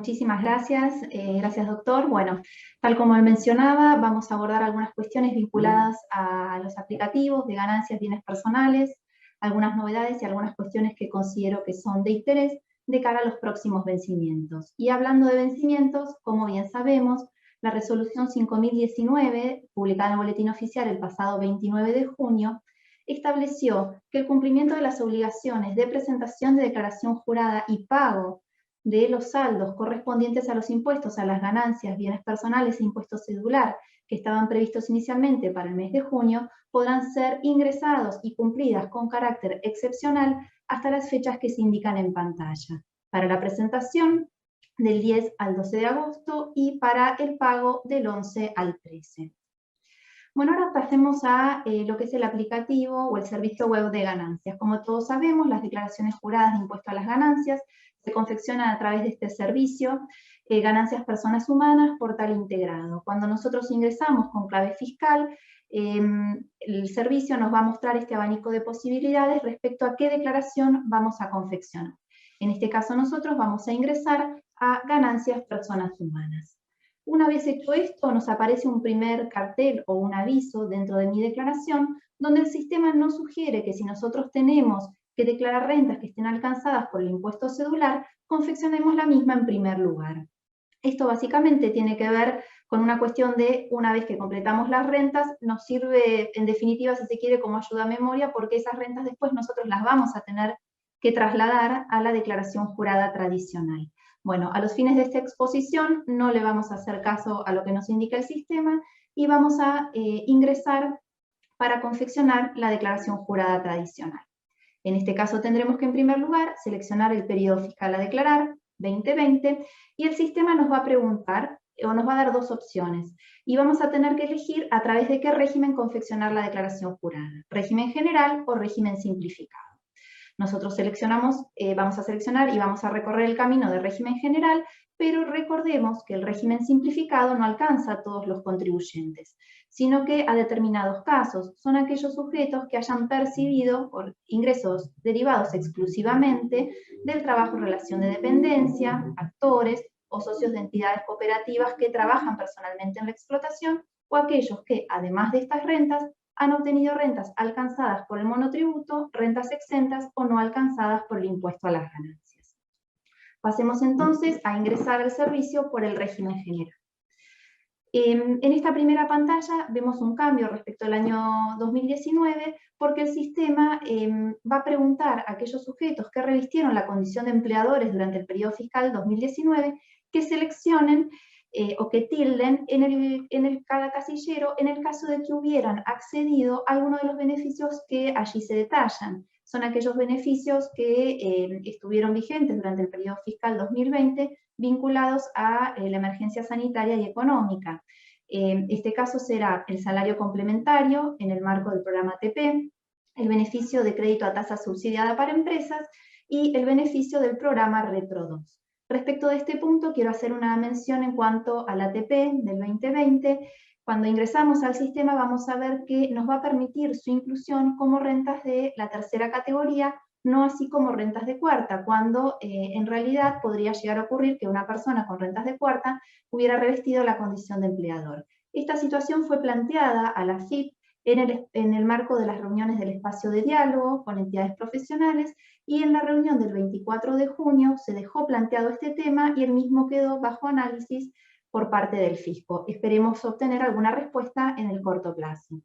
muchísimas gracias. Gracias, doctor. Bueno, tal como él mencionaba, vamos a abordar algunas cuestiones vinculadas a los aplicativos de ganancias, bienes personales, algunas novedades y algunas cuestiones que considero que son de interés de cara a los próximos vencimientos. Y hablando de vencimientos, como bien sabemos, la resolución 5019, publicada en el Boletín Oficial el pasado 29 de junio, estableció que el cumplimiento de las obligaciones de presentación de declaración jurada y pago de los saldos correspondientes a los impuestos a las ganancias, bienes personales e impuesto cedular que estaban previstos inicialmente para el mes de junio, podrán ser ingresados y cumplidas con carácter excepcional hasta las fechas que se indican en pantalla. Para la presentación, del 10 al 12 de agosto y para el pago del 11 al 13. Bueno, ahora pasemos a lo que es el aplicativo o el servicio web de ganancias. Como todos sabemos, las declaraciones juradas de impuesto a las ganancias se confeccionan a través de este servicio, Ganancias Personas Humanas, portal integrado. Cuando nosotros ingresamos con clave fiscal, el servicio nos va a mostrar este abanico de posibilidades respecto a qué declaración vamos a confeccionar. En este caso nosotros vamos a ingresar a Ganancias Personas Humanas. Una vez hecho esto, nos aparece un primer cartel o un aviso dentro de mi declaración, donde el sistema nos sugiere que si nosotros tenemos que declarar rentas que estén alcanzadas por el impuesto cedular, confeccionemos la misma en primer lugar. Esto básicamente tiene que ver con una cuestión de, una vez que completamos las rentas, nos sirve en definitiva, si se quiere, como ayuda a memoria, porque esas rentas después nosotros las vamos a tener que trasladar a la declaración jurada tradicional. Bueno, a los fines de esta exposición no le vamos a hacer caso a lo que nos indica el sistema y vamos a ingresar para confeccionar la declaración jurada tradicional. En este caso tendremos que en primer lugar seleccionar el periodo fiscal a declarar, 2020, y el sistema nos va a preguntar o nos va a dar dos opciones y vamos a tener que elegir a través de qué régimen confeccionar la declaración jurada, régimen general o régimen simplificado. Nosotros vamos a seleccionar y vamos a recorrer el camino de régimen general, pero recordemos que el régimen simplificado no alcanza a todos los contribuyentes, sino que a determinados casos son aquellos sujetos que hayan percibido ingresos derivados exclusivamente del trabajo en relación de dependencia, actores o socios de entidades cooperativas que trabajan personalmente en la explotación, o aquellos que, además de estas rentas, han obtenido rentas alcanzadas por el monotributo, rentas exentas o no alcanzadas por el impuesto a las ganancias. Pasemos entonces a ingresar al servicio por el régimen general. En esta primera pantalla vemos un cambio respecto al año 2019 porque el sistema va a preguntar a aquellos sujetos que revistieron la condición de empleadores durante el periodo fiscal 2019 que seleccionen o que tilden en cada casillero en el caso de que hubieran accedido a alguno de los beneficios que allí se detallan. Son aquellos beneficios que estuvieron vigentes durante el periodo fiscal 2020 vinculados a la emergencia sanitaria y económica. Este caso será el salario complementario en el marco del programa ATP, el beneficio de crédito a tasa subsidiada para empresas y el beneficio del programa Retro 2. Respecto de este punto, quiero hacer una mención en cuanto al ATP del 2020. Cuando ingresamos al sistema vamos a ver que nos va a permitir su inclusión como rentas de la tercera categoría, no así como rentas de cuarta, cuando en realidad podría llegar a ocurrir que una persona con rentas de cuarta hubiera revestido la condición de empleador. Esta situación fue planteada a la FIP en el marco de las reuniones del espacio de diálogo con entidades profesionales, y en la reunión del 24 de junio se dejó planteado este tema y el mismo quedó bajo análisis por parte del fisco. Esperemos obtener alguna respuesta en el corto plazo.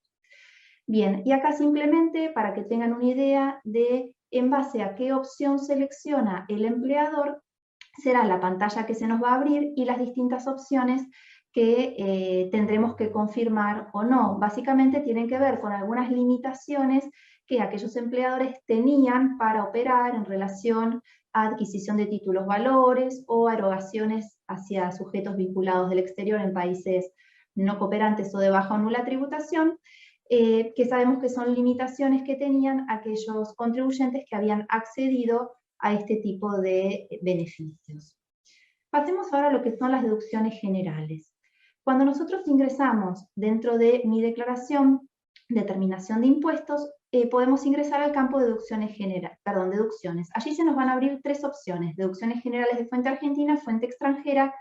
Bien, y acá simplemente para que tengan una idea de en base a qué opción selecciona el empleador, será la pantalla que se nos va a abrir y las distintas opciones que tendremos que confirmar o no. Básicamente tienen que ver con algunas limitaciones que aquellos empleadores tenían para operar en relación a adquisición de títulos valores o a erogaciones hacia sujetos vinculados del exterior en países no cooperantes o de baja o nula tributación, que sabemos que son limitaciones que tenían aquellos contribuyentes que habían accedido a este tipo de beneficios. Pasemos ahora a lo que son las deducciones generales. Cuando nosotros ingresamos dentro de mi declaración de terminación de impuestos, podemos ingresar al campo de deducciones. Allí se nos van a abrir tres opciones: deducciones generales de fuente argentina, fuente extranjera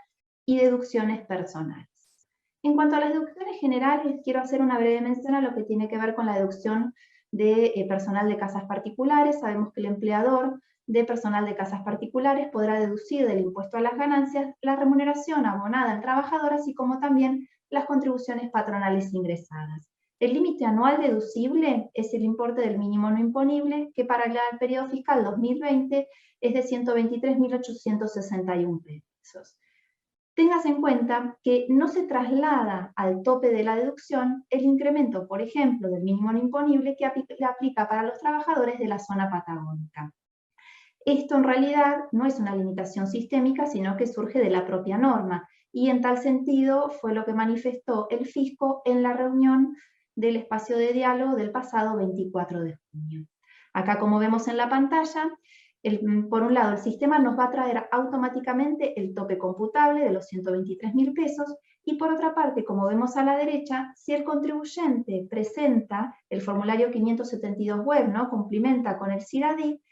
y deducciones personales. En cuanto a las deducciones generales, quiero hacer una breve mención a lo que tiene que ver con la deducción de personal de casas particulares. Sabemos que el empleador de personal de casas particulares podrá deducir del impuesto a las ganancias la remuneración abonada al trabajador, así como también las contribuciones patronales ingresadas. El límite anual deducible es el importe del mínimo no imponible, que para el periodo fiscal 2020 es de 123.861 pesos. Tengas en cuenta que no se traslada al tope de la deducción el incremento, por ejemplo, del mínimo no imponible que aplica para los trabajadores de la zona patagónica. Esto en realidad no es una limitación sistémica, sino que surge de la propia norma, y en tal sentido fue lo que manifestó el fisco en la reunión del espacio de diálogo del pasado 24 de junio. Acá, como vemos en la pantalla, por un lado, el sistema nos va a traer automáticamente el tope computable de los 123.000 pesos, y por otra parte, como vemos a la derecha, si el contribuyente presenta el formulario 572 web, ¿no?, cumplimenta con el CIRADIF,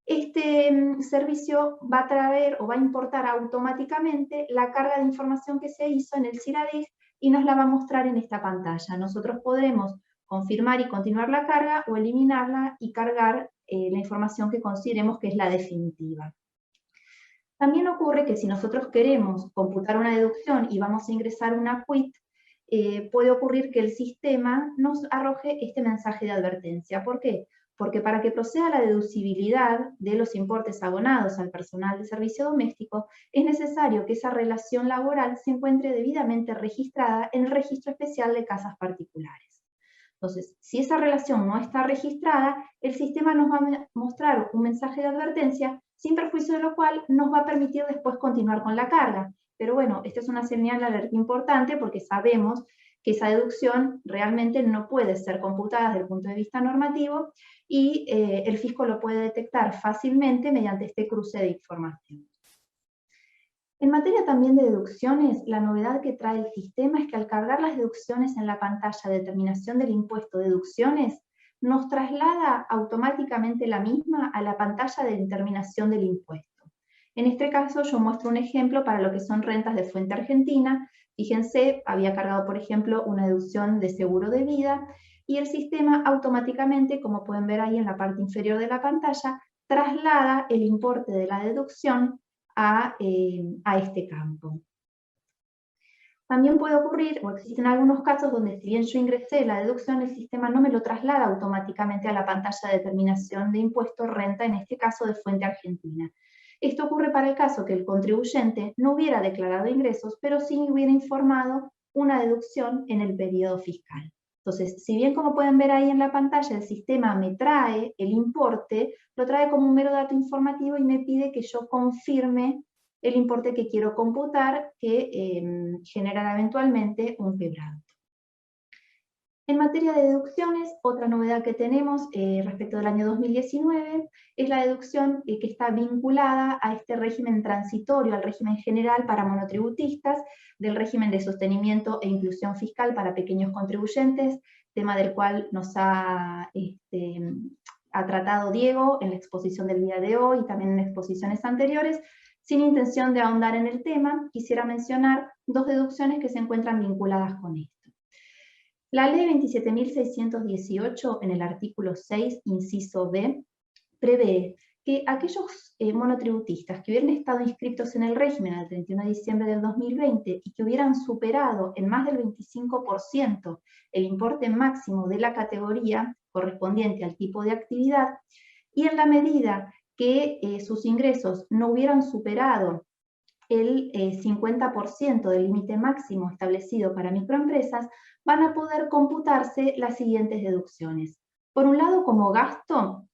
este servicio va a traer o va a importar automáticamente la carga de información que se hizo en el CIRADIF y nos la va a mostrar en esta pantalla. Nosotros podremos confirmar y continuar la carga o eliminarla y cargar la información que consideremos que es la definitiva. También ocurre que si nosotros queremos computar una deducción y vamos a ingresar una quit, puede ocurrir que el sistema nos arroje este mensaje de advertencia. ¿Por qué? Porque para que proceda la deducibilidad de los importes abonados al personal de servicio doméstico, es necesario que esa relación laboral se encuentre debidamente registrada en el registro especial de casas particulares. Entonces, si esa relación no está registrada, el sistema nos va a mostrar un mensaje de advertencia, sin perjuicio de lo cual nos va a permitir después continuar con la carga. Pero bueno, esta es una señal de alerta importante porque sabemos que esa deducción realmente no puede ser computada desde el punto de vista normativo y el fisco lo puede detectar fácilmente mediante este cruce de información. En materia también de deducciones, la novedad que trae el sistema es que al cargar las deducciones en la pantalla de determinación del impuesto de deducciones, nos traslada automáticamente la misma a la pantalla de determinación del impuesto. En este caso yo muestro un ejemplo para lo que son rentas de fuente argentina. Fíjense, había cargado, por ejemplo, una deducción de seguro de vida, y el sistema automáticamente, como pueden ver ahí en la parte inferior de la pantalla, traslada el importe de la deducción a este campo. También puede ocurrir, o existen algunos casos donde si bien yo ingresé la deducción, el sistema no me lo traslada automáticamente a la pantalla de determinación de impuesto renta, en este caso de fuente argentina. Esto ocurre para el caso que el contribuyente no hubiera declarado ingresos, pero sí hubiera informado una deducción en el periodo fiscal. Entonces, si bien como pueden ver ahí en la pantalla, el sistema me trae el importe, lo trae como un mero dato informativo y me pide que yo confirme el importe que quiero computar, que generará eventualmente un quebranto. En materia de deducciones, otra novedad que tenemos respecto del año 2019 es la deducción que está vinculada a este régimen transitorio, al régimen general para monotributistas, del régimen de sostenimiento e inclusión fiscal para pequeños contribuyentes, tema del cual nos ha tratado Diego en la exposición del día de hoy y también en exposiciones anteriores. Sin intención de ahondar en el tema, quisiera mencionar dos deducciones que se encuentran vinculadas con esto. La ley 27.618, en el artículo 6, inciso B, prevé que aquellos monotributistas que hubieran estado inscritos en el régimen al 31 de diciembre del 2020 y que hubieran superado en más del 25% el importe máximo de la categoría correspondiente al tipo de actividad, y en la medida que sus ingresos no hubieran superado el 50% del límite máximo establecido para microempresas, van a poder computarse las siguientes deducciones. Por un lado, como gasto,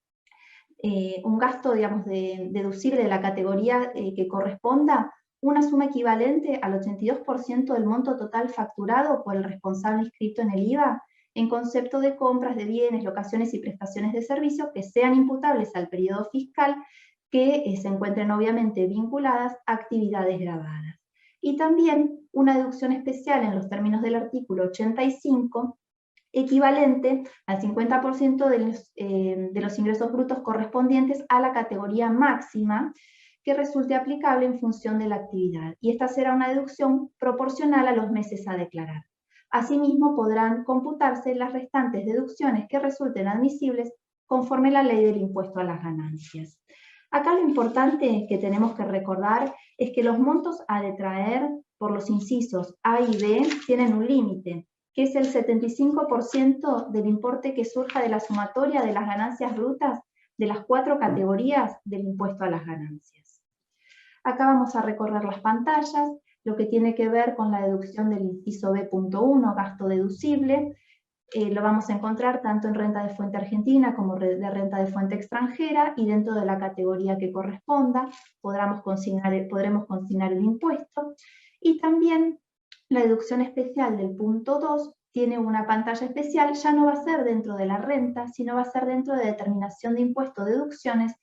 un gasto, digamos, deducible de la categoría que corresponda, una suma equivalente al 82% del monto total facturado por el responsable inscrito en el IVA, en concepto de compras de bienes, locaciones y prestaciones de servicios que sean imputables al periodo fiscal, que se encuentren obviamente vinculadas a actividades gravadas. Y también una deducción especial en los términos del artículo 85, equivalente al 50% de los ingresos brutos correspondientes a la categoría máxima que resulte aplicable en función de la actividad. Y esta será una deducción proporcional a los meses a declarar. Asimismo, podrán computarse las restantes deducciones que resulten admisibles conforme la ley del impuesto a las ganancias. Acá lo importante que tenemos que recordar es que los montos a detraer por los incisos A y B tienen un límite, que es el 75% del importe que surja de la sumatoria de las ganancias brutas de las 4 categorías del impuesto a las ganancias. Acá vamos a recorrer las pantallas, lo que tiene que ver con la deducción del inciso B.1, gasto deducible. Lo vamos a encontrar tanto en renta de fuente argentina como de renta de fuente extranjera, y dentro de la categoría que corresponda podremos consignar el impuesto. Y también la deducción especial del punto 2 tiene una pantalla especial, ya no va a ser dentro de la renta, sino va a ser dentro de determinación de impuesto, deducciones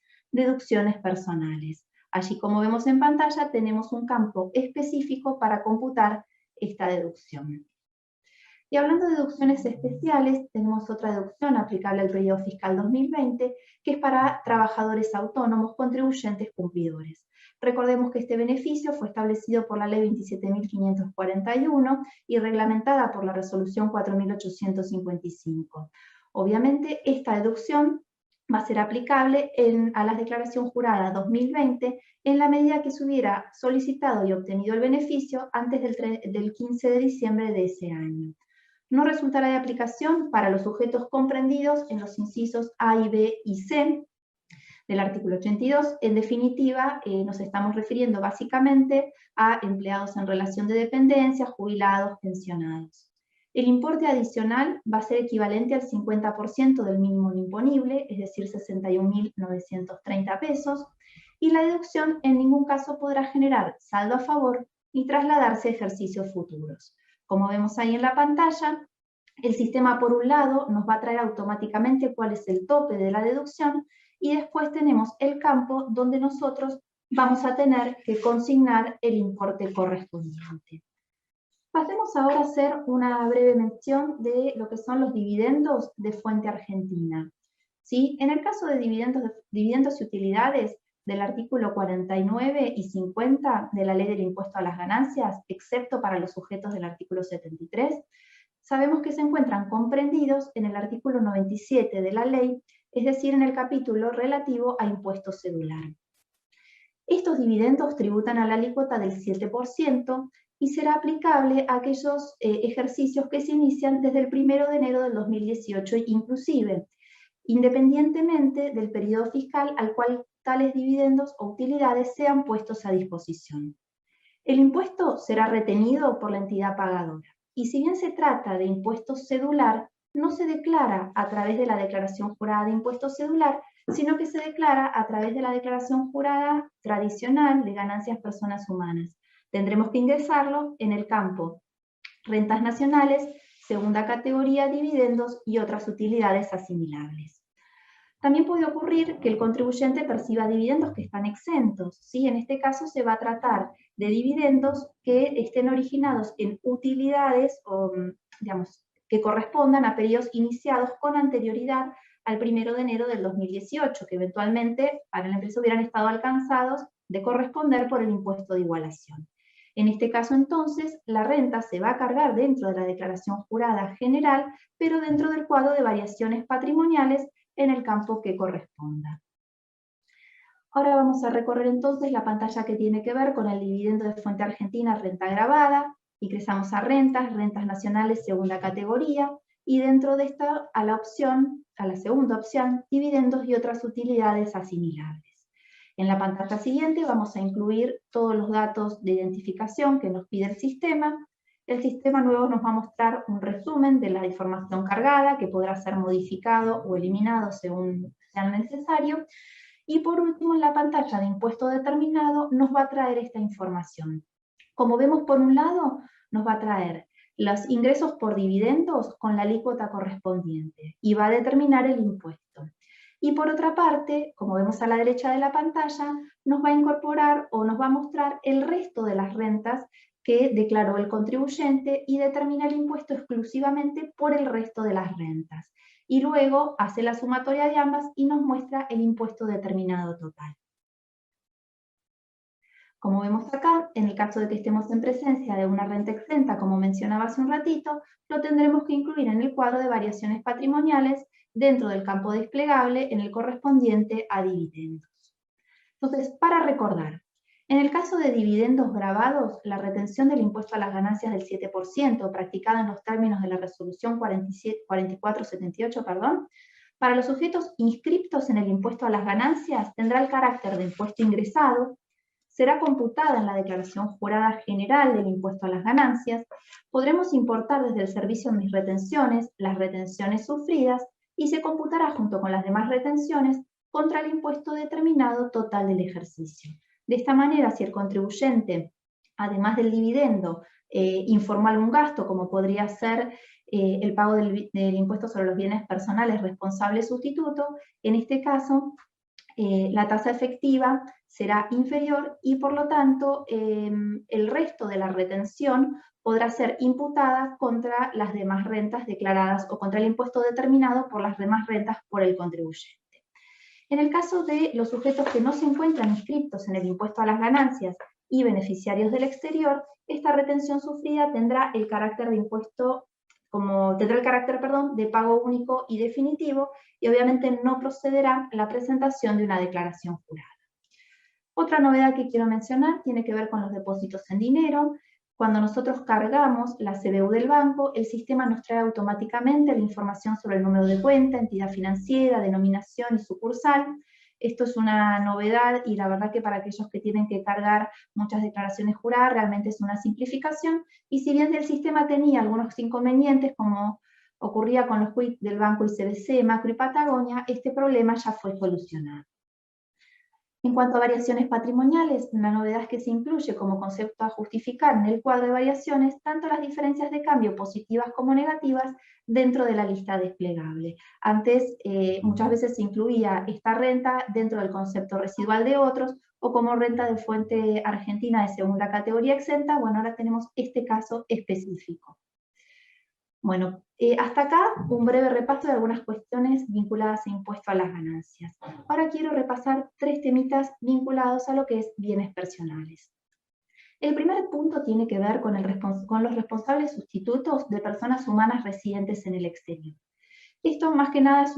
personales. Allí, como vemos en pantalla, tenemos un campo específico para computar esta deducción. Y hablando de deducciones especiales, tenemos otra deducción aplicable al periodo fiscal 2020, que es para trabajadores autónomos, contribuyentes cumplidores. Recordemos que este beneficio fue establecido por la Ley 27.541 y reglamentada por la Resolución 4.855. Obviamente, esta deducción va a ser aplicable a la declaración jurada 2020 en la medida que se hubiera solicitado y obtenido el beneficio antes del 15 de diciembre de ese año. No resultará de aplicación para los sujetos comprendidos en los incisos A y B y C del artículo 82. En definitiva, nos estamos refiriendo básicamente a empleados en relación de dependencia, jubilados, pensionados. El importe adicional va a ser equivalente al 50% del mínimo imponible, es decir, 61.930 pesos, y la deducción en ningún caso podrá generar saldo a favor ni trasladarse a ejercicios futuros. Como vemos ahí en la pantalla, el sistema por un lado nos va a traer automáticamente cuál es el tope de la deducción, y después tenemos el campo donde nosotros vamos a tener que consignar el importe correspondiente. Pasemos ahora a hacer una breve mención de lo que son los dividendos de fuente argentina. ¿Sí? En el caso de dividendos y utilidades del artículo 49 y 50 de la Ley del Impuesto a las Ganancias, excepto para los sujetos del artículo 73, sabemos que se encuentran comprendidos en el artículo 97 de la ley, es decir, en el capítulo relativo a impuesto cedular. Estos dividendos tributan a la alícuota del 7% y será aplicable a aquellos ejercicios que se inician desde el 1 de enero del 2018 inclusive, independientemente del periodo fiscal al cual tales dividendos o utilidades sean puestos a disposición. El impuesto será retenido por la entidad pagadora. Y si bien se trata de impuesto cedular, no se declara a través de la declaración jurada de impuesto cedular, sino que se declara a través de la declaración jurada tradicional de ganancias personas humanas. Tendremos que ingresarlo en el campo rentas nacionales, segunda categoría, dividendos y otras utilidades asimilables. También puede ocurrir que el contribuyente perciba dividendos que están exentos, ¿sí? En este caso se va a tratar de dividendos que estén originados en utilidades o, digamos, que correspondan a periodos iniciados con anterioridad al 1 de enero del 2018, que eventualmente para la empresa hubieran estado alcanzados de corresponder por el impuesto de igualación. En este caso, entonces, la renta se va a cargar dentro de la declaración jurada general, pero dentro del cuadro de variaciones patrimoniales en el campo que corresponda. Ahora vamos a recorrer entonces la pantalla que tiene que ver con el dividendo de fuente argentina, renta gravada. Ingresamos a rentas nacionales, segunda categoría, y dentro de esta a la segunda opción, dividendos y otras utilidades asimilables. En la pantalla siguiente vamos a incluir todos los datos de identificación que nos pide el sistema. El sistema nuevo nos va a mostrar un resumen de la información cargada, que podrá ser modificado o eliminado según sea necesario. Y por último, en la pantalla de impuesto determinado nos va a traer esta información. Como vemos, por un lado, nos va a traer los ingresos por dividendos con la alícuota correspondiente y va a determinar el impuesto. Y por otra parte, como vemos a la derecha de la pantalla, nos va a incorporar o nos va a mostrar el resto de las rentas que declaró el contribuyente y determina el impuesto exclusivamente por el resto de las rentas. Y luego hace la sumatoria de ambas y nos muestra el impuesto determinado total. Como vemos acá, en el caso de que estemos en presencia de una renta exenta, como mencionaba hace un ratito, lo tendremos que incluir en el cuadro de variaciones patrimoniales dentro del campo desplegable en el correspondiente a dividendos. Entonces, para recordar, en el caso de dividendos grabados, la retención del impuesto a las ganancias del 7%, practicada en los términos de la resolución 4478, para los sujetos inscriptos en el impuesto a las ganancias tendrá el carácter de impuesto ingresado, será computada en la declaración jurada general del impuesto a las ganancias, podremos importar desde el servicio de mis retenciones las retenciones sufridas y se computará junto con las demás retenciones contra el impuesto determinado total del ejercicio. De esta manera, si el contribuyente, además del dividendo, informó algún gasto, como podría ser el pago del impuesto sobre los bienes personales responsable sustituto, en este caso, la tasa efectiva será inferior y por lo tanto el resto de la retención podrá ser imputada contra las demás rentas declaradas o contra el impuesto determinado por las demás rentas por el contribuyente. En el caso de los sujetos que no se encuentran inscritos en el impuesto a las ganancias y beneficiarios del exterior, esta retención sufrida tendrá el carácter de impuesto de pago único y definitivo, y obviamente no procederá la presentación de una declaración jurada. Otra novedad que quiero mencionar tiene que ver con los depósitos en dinero. Cuando nosotros cargamos la CBU del banco, el sistema nos trae automáticamente la información sobre el número de cuenta, entidad financiera, denominación y sucursal. Esto es una novedad y la verdad que para aquellos que tienen que cargar muchas declaraciones juradas realmente es una simplificación. Y si bien el sistema tenía algunos inconvenientes, como ocurría con los quits del Banco ICBC, Macro y Patagonia, este problema ya fue solucionado. En cuanto a variaciones patrimoniales, la novedad es que se incluye como concepto a justificar en el cuadro de variaciones tanto las diferencias de cambio positivas como negativas dentro de la lista desplegable. Antes muchas veces se incluía esta renta dentro del concepto residual de otros o como renta de fuente argentina de segunda categoría exenta. Bueno, ahora tenemos este caso específico. Bueno, hasta acá un breve repaso de algunas cuestiones vinculadas a impuesto a las ganancias. Ahora quiero repasar 3 temitas vinculados a lo que es bienes personales. El primer punto tiene que ver con los responsables sustitutos de personas humanas residentes en el exterior. Esto más que nada es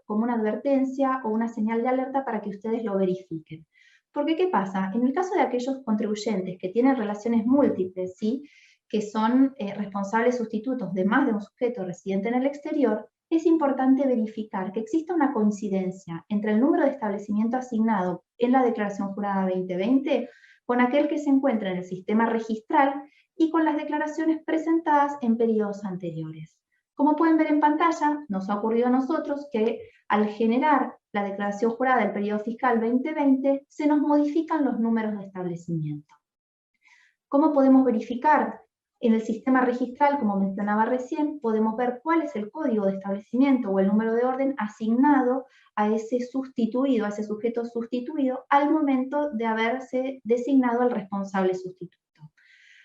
como una advertencia o una señal de alerta para que ustedes lo verifiquen. Porque ¿qué pasa? En el caso de aquellos contribuyentes que tienen relaciones múltiples, ¿sí?, que son responsables sustitutos de más de un sujeto residente en el exterior, es importante verificar que exista una coincidencia entre el número de establecimiento asignado en la declaración jurada 2020 con aquel que se encuentra en el sistema registral y con las declaraciones presentadas en periodos anteriores. Como pueden ver en pantalla, nos ha ocurrido a nosotros que al generar la declaración jurada del periodo fiscal 2020, se nos modifican los números de establecimiento. ¿Cómo podemos verificar? En el sistema registral, como mencionaba recién, podemos ver cuál es el código de establecimiento o el número de orden asignado a ese sustituido, a ese sujeto sustituido, al momento de haberse designado al responsable sustituto.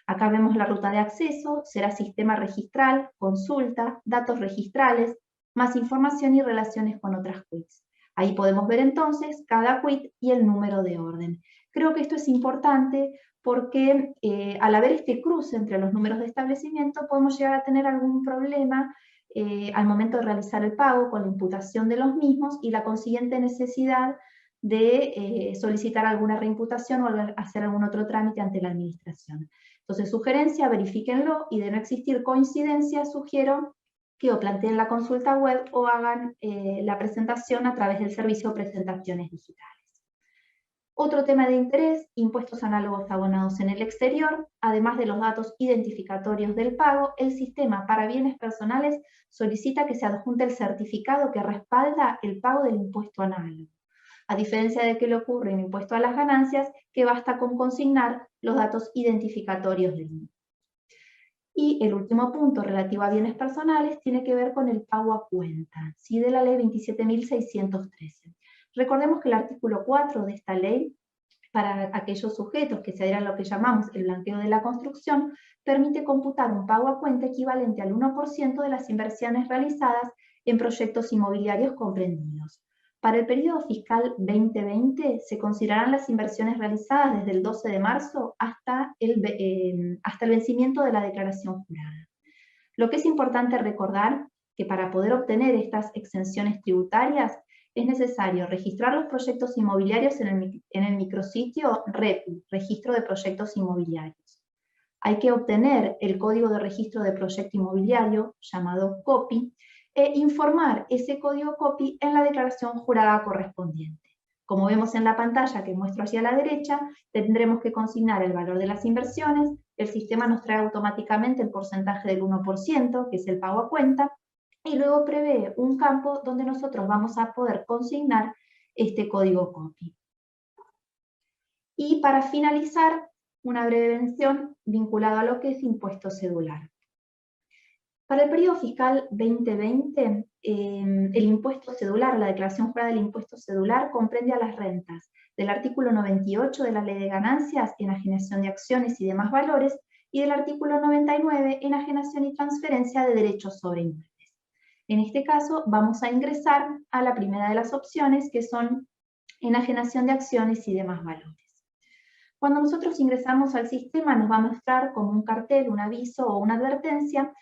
Acá vemos la ruta de acceso, será sistema registral, consulta, datos registrales, más información y relaciones con otras quits. Ahí podemos ver entonces cada quit y el número de orden. Creo que esto es importante porque al haber este cruce entre los números de establecimiento podemos llegar a tener algún problema al momento de realizar el pago con la imputación de los mismos y la consiguiente necesidad de solicitar alguna reimputación o hacer algún otro trámite ante la administración. Entonces, sugerencia, verifíquenlo, y de no existir coincidencia, sugiero que o planteen la consulta web o hagan la presentación a través del servicio Presentaciones Digitales. Otro tema de interés, impuestos análogos abonados en el exterior. Además de los datos identificatorios del pago, el sistema para bienes personales solicita que se adjunte el certificado que respalda el pago del impuesto análogo. A diferencia de que le ocurre en impuesto a las ganancias, que basta con consignar los datos identificatorios del mismo. Y el último punto relativo a bienes personales tiene que ver con el pago a cuenta, ¿sí?, de la ley 27.613. Recordemos que el artículo 4 de esta ley para aquellos sujetos que se adhieran a lo que llamamos el blanqueo de la construcción, permite computar un pago a cuenta equivalente al 1% de las inversiones realizadas en proyectos inmobiliarios comprendidos. Para el periodo fiscal 2020 se considerarán las inversiones realizadas desde el 12 de marzo hasta el vencimiento de la declaración jurada. Lo que es importante recordar que para poder obtener estas exenciones tributarias es necesario registrar los proyectos inmobiliarios en el micrositio REPI, Registro de Proyectos Inmobiliarios. Hay que obtener el código de registro de proyecto inmobiliario, llamado COPI, e informar ese código COPI en la declaración jurada correspondiente. Como vemos en la pantalla que muestro hacia la derecha, tendremos que consignar el valor de las inversiones, el sistema nos trae automáticamente el porcentaje del 1%, que es el pago a cuenta, y luego prevé un campo donde nosotros vamos a poder consignar este código COPI. Y para finalizar, una breve mención vinculada a lo que es impuesto cedular. Para el periodo fiscal 2020, el impuesto cedular, la declaración jurada del impuesto cedular, comprende a las rentas del artículo 98 de la Ley de Ganancias, enajenación de acciones y demás valores, y del artículo 99, enajenación y transferencia de derechos sobre inmuebles. En este caso, vamos a ingresar a la primera de las opciones, que son enajenación de acciones y demás valores. Cuando nosotros ingresamos al sistema, nos va a mostrar como un cartel, un aviso o una advertencia,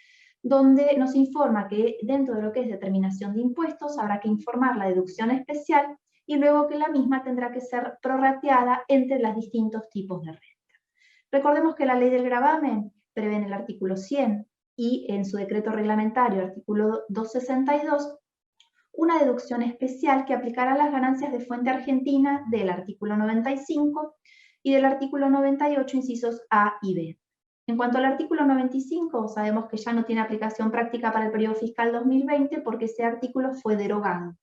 donde nos informa que dentro de lo que es determinación de impuestos habrá que informar la deducción especial y luego que la misma tendrá que ser prorrateada entre los distintos tipos de renta. Recordemos que la ley del gravamen prevé en el artículo 100 y en su decreto reglamentario, artículo 262, una deducción especial que aplicará a las ganancias de fuente argentina del artículo 95 y del artículo 98, incisos A y B. En cuanto al artículo 95, sabemos que ya no tiene aplicación práctica para el periodo fiscal 2020 porque ese artículo fue derogado.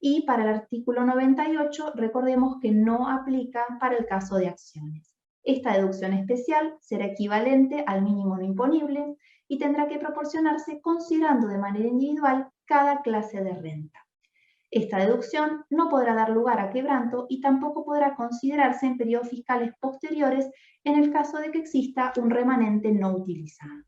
Y para el artículo 98, recordemos que no aplica para el caso de acciones. Esta deducción especial será equivalente al mínimo no imponible y tendrá que proporcionarse considerando de manera individual cada clase de renta. Esta deducción no podrá dar lugar a quebranto y tampoco podrá considerarse en periodos fiscales posteriores en el caso de que exista un remanente no utilizado.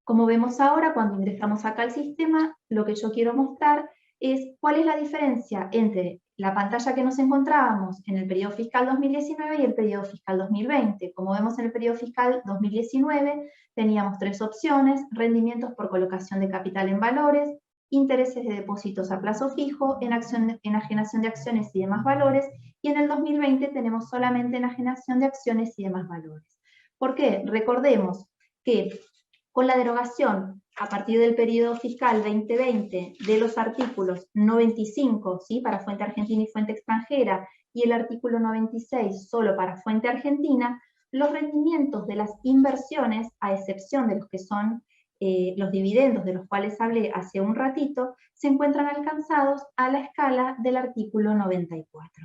Como vemos ahora, cuando ingresamos acá al sistema, lo que yo quiero mostrar es cuál es la diferencia entre la pantalla que nos encontrábamos en el periodo fiscal 2019 y el periodo fiscal 2020. Como vemos en el periodo fiscal 2019, teníamos tres opciones: rendimientos por colocación de capital en valores, intereses de depósitos a plazo fijo, enajenación de acciones y demás valores, y en el 2020 tenemos solamente enajenación de acciones y demás valores. ¿Por qué? Recordemos que con la derogación a partir del periodo fiscal 2020 de los artículos 95, ¿sí?, para fuente argentina y fuente extranjera, y el artículo 96 solo para fuente argentina, los rendimientos de las inversiones, a excepción de los que son los dividendos de los cuales hablé hace un ratito, se encuentran alcanzados a la escala del artículo 94.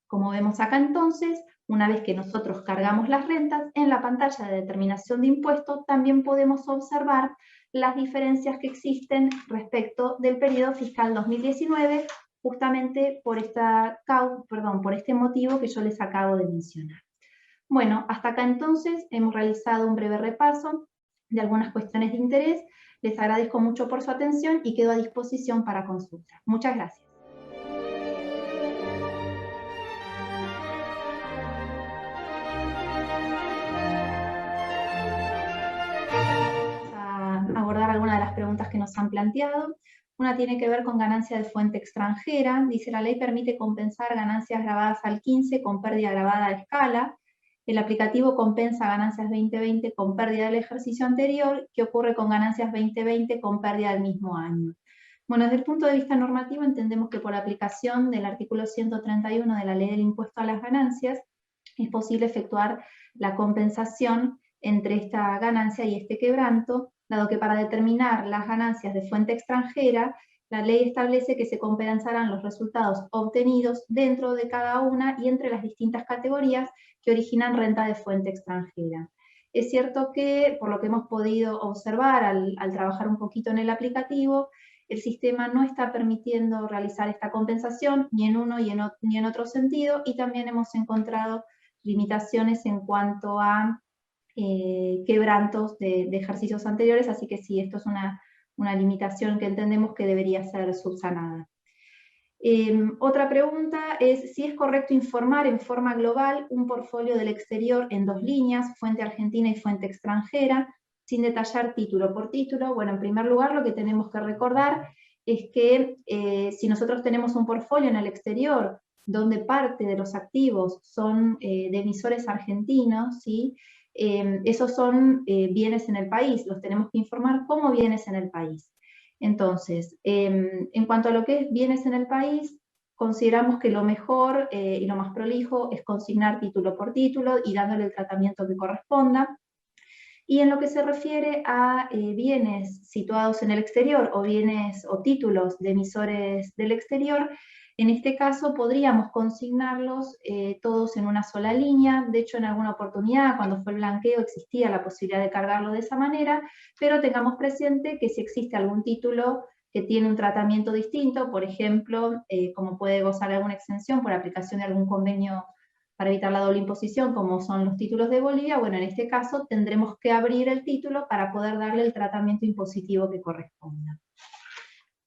Como vemos acá entonces, una vez que nosotros cargamos las rentas, en la pantalla de determinación de impuestos también podemos observar las diferencias que existen respecto del periodo fiscal 2019, justamente por este motivo que yo les acabo de mencionar. Bueno, hasta acá entonces hemos realizado un breve repaso de algunas cuestiones de interés. Les agradezco mucho por su atención y quedo a disposición para consulta. Muchas gracias. Abordar algunas de las preguntas que nos han planteado. Una tiene que ver con ganancia de fuente extranjera. Dice: la ley permite compensar ganancias grabadas al 15 con pérdida grabada a escala. El aplicativo compensa ganancias 2020 con pérdida del ejercicio anterior. ¿Qué ocurre con ganancias 2020 con pérdida del mismo año? Bueno, desde el punto de vista normativo entendemos que por aplicación del artículo 131 de la Ley del Impuesto a las Ganancias es posible efectuar la compensación entre esta ganancia y este quebranto, dado que para determinar las ganancias de fuente extranjera, la ley establece que se compensarán los resultados obtenidos dentro de cada una y entre las distintas categorías que originan renta de fuente extranjera. Es cierto que, por lo que hemos podido observar al trabajar un poquito en el aplicativo, el sistema no está permitiendo realizar esta compensación ni en uno ni en otro sentido, y también hemos encontrado limitaciones en cuanto a quebrantos de ejercicios anteriores, así que sí, esto es una limitación que entendemos que debería ser subsanada. Otra pregunta es si es correcto informar en forma global un portfolio del exterior en 2 líneas, fuente argentina y fuente extranjera, sin detallar título por título. Bueno, en primer lugar, lo que tenemos que recordar es que si nosotros tenemos un portfolio en el exterior donde parte de los activos son de emisores argentinos, ¿sí? Esos son bienes en el país, los tenemos que informar como bienes en el país. Entonces, en cuanto a lo que es bienes en el país, consideramos que lo mejor y lo más prolijo es consignar título por título y dándole el tratamiento que corresponda. Y en lo que se refiere a bienes situados en el exterior o bienes o títulos de emisores del exterior, en este caso podríamos consignarlos todos en una sola línea. De hecho, en alguna oportunidad, cuando fue el blanqueo, existía la posibilidad de cargarlo de esa manera, pero tengamos presente que si existe algún título que tiene un tratamiento distinto, por ejemplo, como puede gozar de alguna exención por aplicación de algún convenio para evitar la doble imposición, como son los títulos de Bolivia, bueno, en este caso tendremos que abrir el título para poder darle el tratamiento impositivo que corresponda.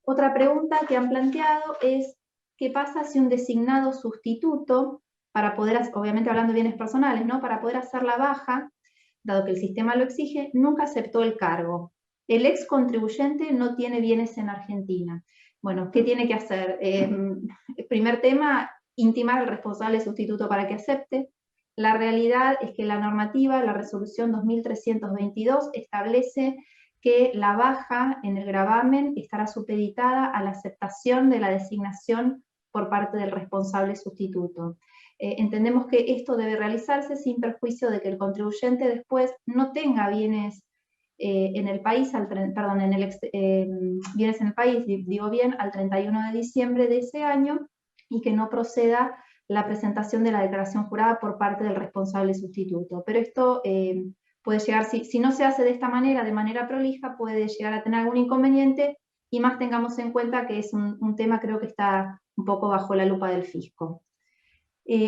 Otra pregunta que han planteado es, ¿qué pasa si un designado sustituto, para poder, obviamente hablando de bienes personales, ¿no? Para poder hacer la baja, dado que el sistema lo exige, nunca aceptó el cargo? El ex contribuyente no tiene bienes en Argentina. Bueno, ¿qué tiene que hacer? El primer tema, intimar al responsable sustituto para que acepte. La realidad es que la normativa, la resolución 2322, establece que la baja en el gravamen estará supeditada a la aceptación de la designación por parte del responsable sustituto. Entendemos que esto debe realizarse sin perjuicio de que el contribuyente después no tenga bienes en el país, bienes en el país, digo bien, al 31 de diciembre de ese año, y que no proceda la presentación de la declaración jurada por parte del responsable sustituto. Pero esto puede llegar, si no se hace de esta manera, de manera prolija, puede llegar a tener algún inconveniente, y más tengamos en cuenta que es un tema, creo que está un poco bajo la lupa del fisco.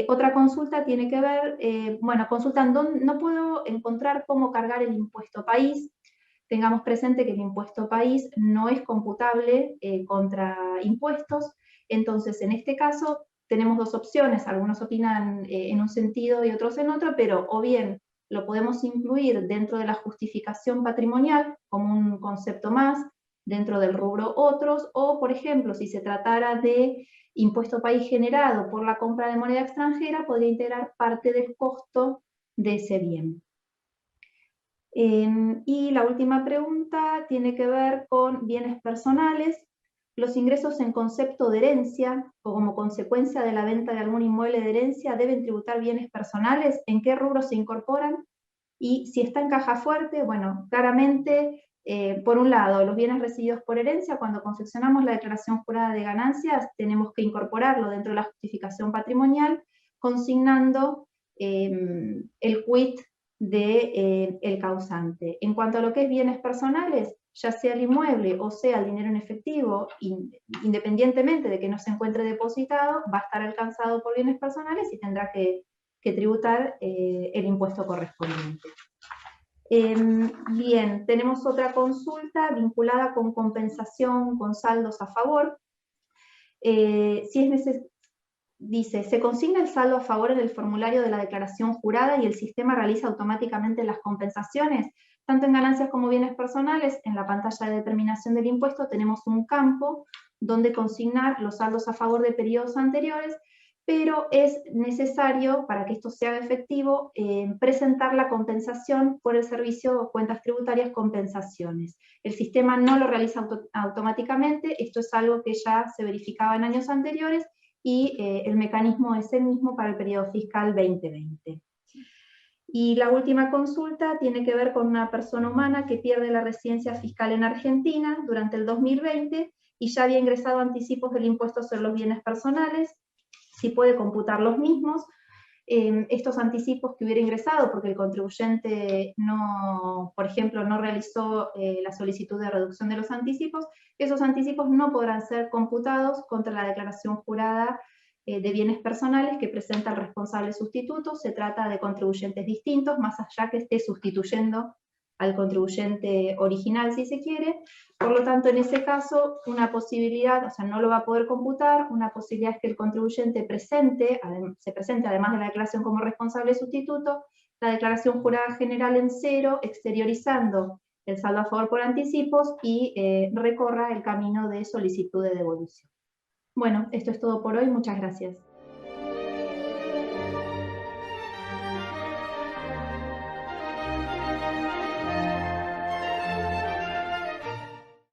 Otra consulta tiene que ver, bueno, consultan, no puedo encontrar cómo cargar el impuesto país. Tengamos presente que el impuesto país no es computable contra impuestos, entonces en este caso tenemos dos opciones, algunos opinan en un sentido y otros en otro, pero o bien lo podemos incluir dentro de la justificación patrimonial como un concepto más, dentro del rubro otros, o por ejemplo, si se tratara de impuesto país generado por la compra de moneda extranjera, podría integrar parte del costo de ese bien. Y la última pregunta tiene que ver con bienes personales. Los ingresos en concepto de herencia o como consecuencia de la venta de algún inmueble de herencia deben tributar bienes personales. ¿En qué rubro se incorporan? Y si está en caja fuerte, bueno, claramente, por un lado, los bienes recibidos por herencia, cuando confeccionamos la declaración jurada de ganancias, tenemos que incorporarlo dentro de la justificación patrimonial, consignando el quit del causante. En cuanto a lo que es bienes personales, ya sea el inmueble o sea el dinero en efectivo, independientemente de que no se encuentre depositado, va a estar alcanzado por bienes personales y tendrá que tributar el impuesto correspondiente. Bien, tenemos otra consulta vinculada con compensación con saldos a favor. Dice, se consigna el saldo a favor en el formulario de la declaración jurada y el sistema realiza automáticamente las compensaciones, tanto en ganancias como bienes personales. En la pantalla de determinación del impuesto tenemos un campo donde consignar los saldos a favor de periodos anteriores, pero es necesario, para que esto sea efectivo, presentar la compensación por el servicio Cuentas Tributarias Compensaciones. El sistema no lo realiza automáticamente, esto es algo que ya se verificaba en años anteriores, y el mecanismo es el mismo para el periodo fiscal 2020. Y la última consulta tiene que ver con una persona humana que pierde la residencia fiscal en Argentina durante el 2020 y ya había ingresado anticipos del impuesto sobre los bienes personales, si puede computar los mismos. estos anticipos que hubiera ingresado porque el contribuyente no, por ejemplo, no realizó la solicitud de reducción de los anticipos, esos anticipos no podrán ser computados contra la declaración jurada de bienes personales que presenta el responsable sustituto. Se trata de contribuyentes distintos, más allá que esté sustituyendo al contribuyente original, si se quiere. Por lo tanto, en ese caso, una posibilidad, o sea, no lo va a poder computar, una posibilidad es que el contribuyente se presente, además de la declaración como responsable sustituto, la declaración jurada general en cero, exteriorizando el saldo a favor por anticipos y recorra el camino de solicitud de devolución. Bueno, esto es todo por hoy, muchas gracias.